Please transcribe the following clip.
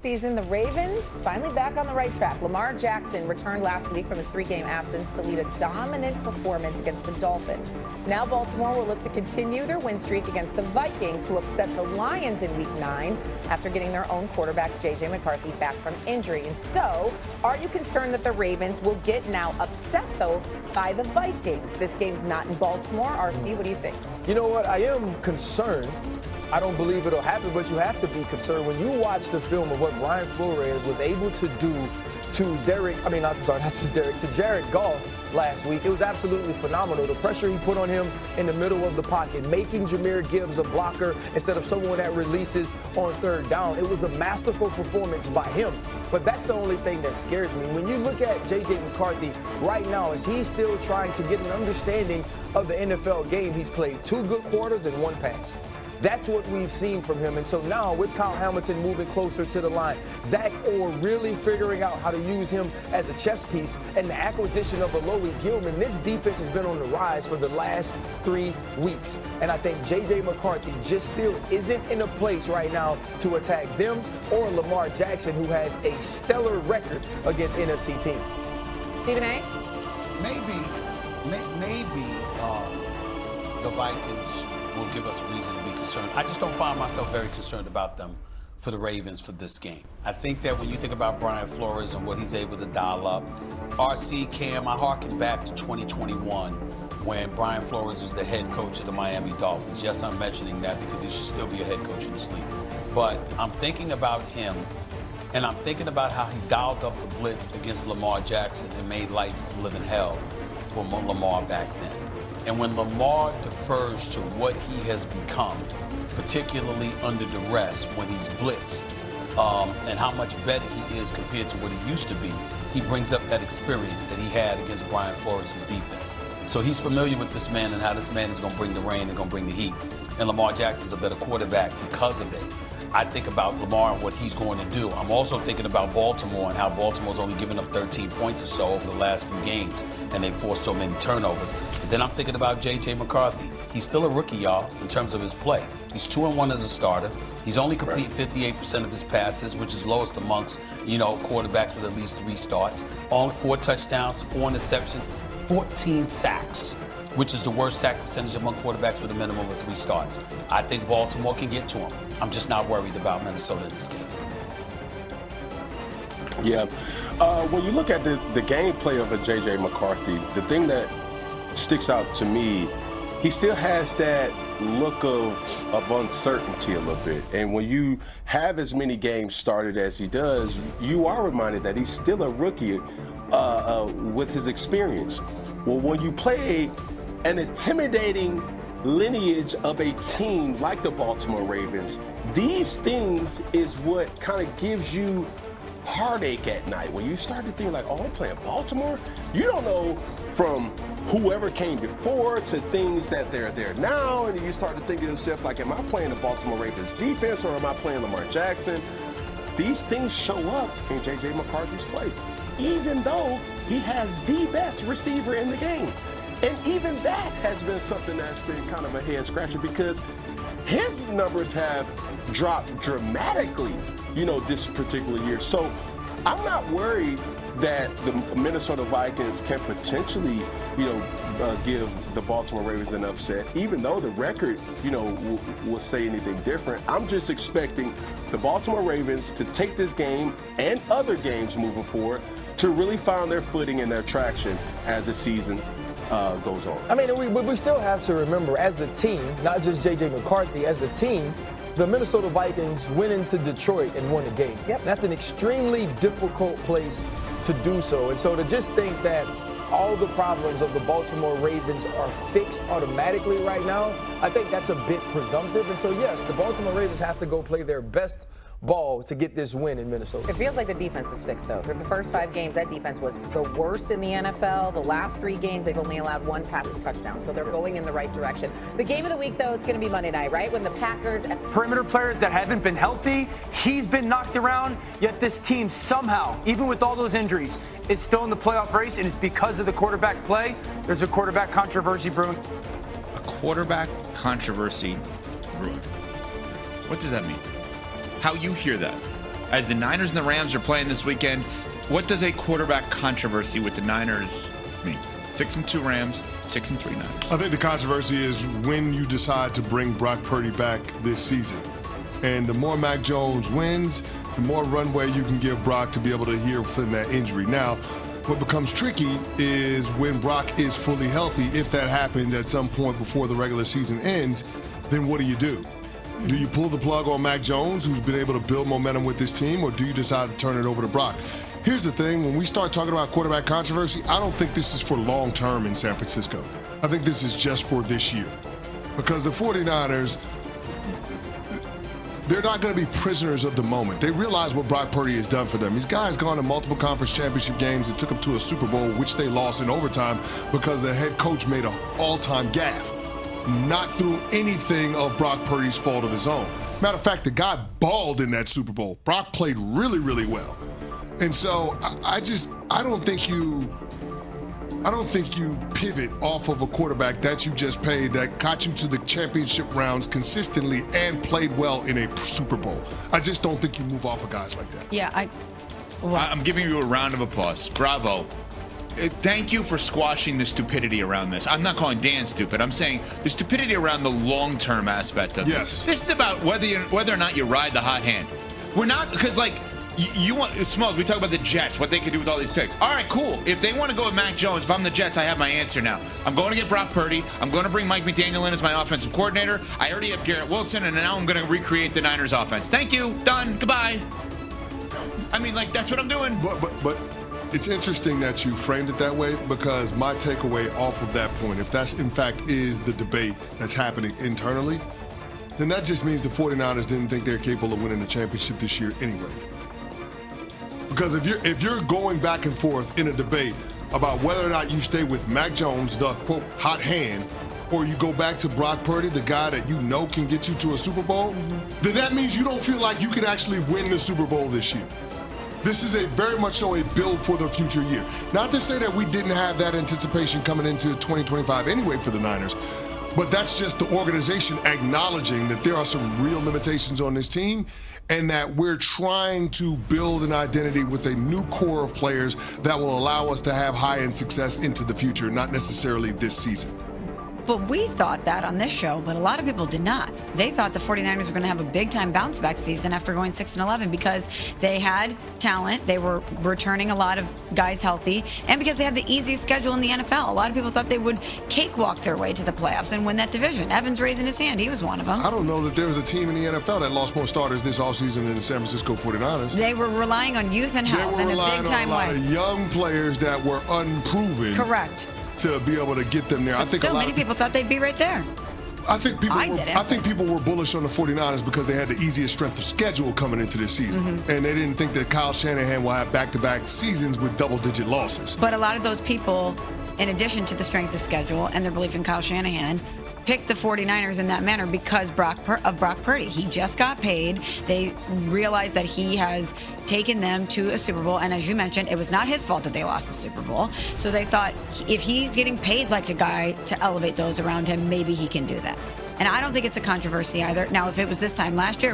Season, the Ravens finally back on the right track. Lamar Jackson returned last week from his 3-game absence to lead a dominant performance against the Dolphins. Now Baltimore will look to continue their win streak against the Vikings, who upset the Lions in Week 9 after getting their own quarterback, J.J. McCarthy, back from injury. And so, are you concerned that the Ravens will get now upset, though, by the Vikings? This game's not in Baltimore. RC, what do you think? You know what? I am concerned. I don't believe it'll happen, but you have to be concerned. When you watch the film of what Brian Flores was able to do to Jared Goff last week, it was absolutely phenomenal. The pressure he put on him in the middle of the pocket, making Jahmyr Gibbs a blocker instead of someone that releases on third down. It was a masterful performance by him. But that's the only thing that scares me. When you look at J.J. McCarthy right now, as he's still trying to get an understanding of the NFL game, he's played 2 good quarters and 1 pass. That's what we've seen from him. And so now with Kyle Hamilton moving closer to the line, Zach Orr really figuring out how to use him as a chess piece, and the acquisition of Alohi Gilman, this defense has been on the rise for the last 3 weeks. And I think J.J. McCarthy just still isn't in a place right now to attack them or Lamar Jackson, who has a stellar record against NFC teams. Stephen A? Maybe the Vikings will give us reason to be concerned. I just don't find myself very concerned about them for the Ravens for this game. I think that when you think about Brian Flores and what he's able to dial up, RC Cam, I harken back to 2021 when Brian Flores was the head coach of the Miami Dolphins. Yes, I'm mentioning that because he should still be a head coach in this league. But I'm thinking about him, and I'm thinking about how he dialed up the blitz against Lamar Jackson and made life living hell for Lamar back then. And when Lamar defers to what he has become, particularly under duress when he's blitzed, and how much better he is compared to what he used to be, he brings up that experience that he had against Brian Flores' defense. So he's familiar with this man and how this man is going to bring the rain and going to bring the heat. And Lamar Jackson's a better quarterback because of it. I think about Lamar and what he's going to do. I'm also thinking about Baltimore and how Baltimore's only given up 13 points or so over the last few games, and they forced so many turnovers. But then I'm thinking about J.J. McCarthy. He's still a rookie, y'all, in terms of his play. He's 2-1 as a starter. He's only completed 58% of his passes, which is lowest amongst, quarterbacks with at least 3 starts. Only 4 touchdowns, 4 interceptions, 14 sacks, which is the worst sack percentage among quarterbacks with a minimum of 3 starts. I think Baltimore can get to him. I'm just not worried about Minnesota in this game. Yeah. When you look at the gameplay of a J.J. McCarthy, the thing that sticks out to me, he still has that look of uncertainty a little bit. And when you have as many games started as he does, you are reminded that he's still a rookie with his experience. Well, when you play an intimidating lineage of a team like the Baltimore Ravens, these things is what kind of gives you heartache at night. When you start to think like, oh, I'm playing Baltimore, you don't know from whoever came before to things that they're there now, and you start to think to yourself like, am I playing the Baltimore Ravens defense or am I playing Lamar Jackson? These things show up in J.J. McCarthy's play, even though he has the best receiver in the game. And even that has been something that's been kind of a head scratcher because his numbers have dropped dramatically, this particular year. So I'm not worried that the Minnesota Vikings can potentially, give the Baltimore Ravens an upset, even though the record, will say anything different. I'm just expecting the Baltimore Ravens to take this game and other games moving forward to really find their footing and their traction as the season goes on. I mean, we still have to remember, as the team, not just J.J. McCarthy, as the team, the Minnesota Vikings went into Detroit and won the game. Yep. That's an extremely difficult place to do so. And so to just think that all the problems of the Baltimore Ravens are fixed automatically right now, I think that's a bit presumptive. And so, yes, the Baltimore Ravens have to go play their best ball to get this win in Minnesota. It feels like the defense is fixed, though. For the first 5 games, that defense was the worst in the NFL. The last 3 games, they've only allowed 1 passing touchdown, so they're going in the right direction. The game of the week, though, it's going to be Monday night, right? When the Packers... Perimeter players that haven't been healthy, he's been knocked around, yet this team somehow, even with all those injuries, is still in the playoff race, and it's because of the quarterback play. There's a quarterback controversy brewing. A quarterback controversy brewing. What does that mean? How you hear that? as the Niners and the Rams are playing this weekend, what does a quarterback controversy with the Niners mean? 6-2 Rams, 6-3 Niners. I think the controversy is when you decide to bring Brock Purdy back this season. And the more Mac Jones wins, the more runway you can give Brock to be able to heal from that injury. Now, what becomes tricky is when Brock is fully healthy. If that happens at some point before the regular season ends, then what do? Do you pull the plug on Mac Jones, who's been able to build momentum with this team, or do you decide to turn it over to Brock? Here's the thing, when we start talking about quarterback controversy, I don't think this is for long term in San Francisco. I think this is just for this year. Because the 49ers, they're not going to be prisoners of the moment. They realize what Brock Purdy has done for them. These guys gone to multiple conference championship games that took them to a Super Bowl, which they lost in overtime because the head coach made an all-time gaffe. Not through anything of Brock Purdy's fault of his own. Matter of fact, the guy balled in that Super Bowl. Brock played really, really well. And so I don't think you pivot off of a quarterback that you just paid that got you to the championship rounds consistently and played well in a Super Bowl. I just don't think you move off of guys like that. Yeah, I'm giving you a round of applause. Bravo. Thank you for squashing the stupidity around this. I'm not calling Dan stupid. I'm saying the stupidity around the long-term aspect of this. This is about whether or not you ride the hot hand. We're not, because like, you want, Smalls, we talk about the Jets, what they can do with all these picks. All right, cool. If they want to go with Mac Jones, if I'm the Jets, I have my answer now. I'm going to get Brock Purdy. I'm going to bring Mike McDaniel in as my offensive coordinator. I already have Garrett Wilson, and now I'm going to recreate the Niners offense. Thank you. Done. Goodbye. I mean, like, that's what I'm doing. But it's interesting that you framed it that way, because my takeaway off of that point, if that's in fact is the debate that's happening internally, then that just means the 49ers didn't think they're capable of winning the championship this year anyway. Because if you're going back and forth in a debate about whether or not you stay with Mac Jones, the quote hot hand, or you go back to Brock Purdy, the guy that you know can get you to a Super Bowl, then that means you don't feel like you can actually win the Super Bowl this year. This is a very much so a build for the future year. Not to say that we didn't have that anticipation coming into 2025 anyway for the Niners, but that's just the organization acknowledging that there are some real limitations on this team and that we're trying to build an identity with a new core of players that will allow us to have high-end success into the future, not necessarily this season. But we thought that on this show, but a lot of people did not. They thought the 49ers were going to have a big-time bounce-back season after going 6-11 because they had talent, they were returning a lot of guys healthy, and because they had the easiest schedule in the NFL. A lot of people thought they would cakewalk their way to the playoffs and win that division. Evans raising his hand, he was one of them. I don't know that there was a team in the NFL that lost more starters this offseason than the San Francisco 49ers. They were relying on youth and health in a big-time way. They were relying on a lot of young players that were unproven. Correct. To be able to get them there. But I think still, many people thought they'd be right there. I think people were bullish on the 49ers because they had the easiest strength of schedule coming into this season. And they didn't think that Kyle Shanahan will have back-to-back seasons with double-digit losses. But a lot of those people, in addition to the strength of schedule and their belief in Kyle Shanahan, picked the 49ers in that manner because of Brock Purdy. He just got paid. They realized that he has taken them to a Super Bowl. And as you mentioned, it was not his fault that they lost the Super Bowl. So they thought if he's getting paid like a guy to elevate those around him, maybe he can do that. And I don't think it's a controversy either. Now, if it was this time last year,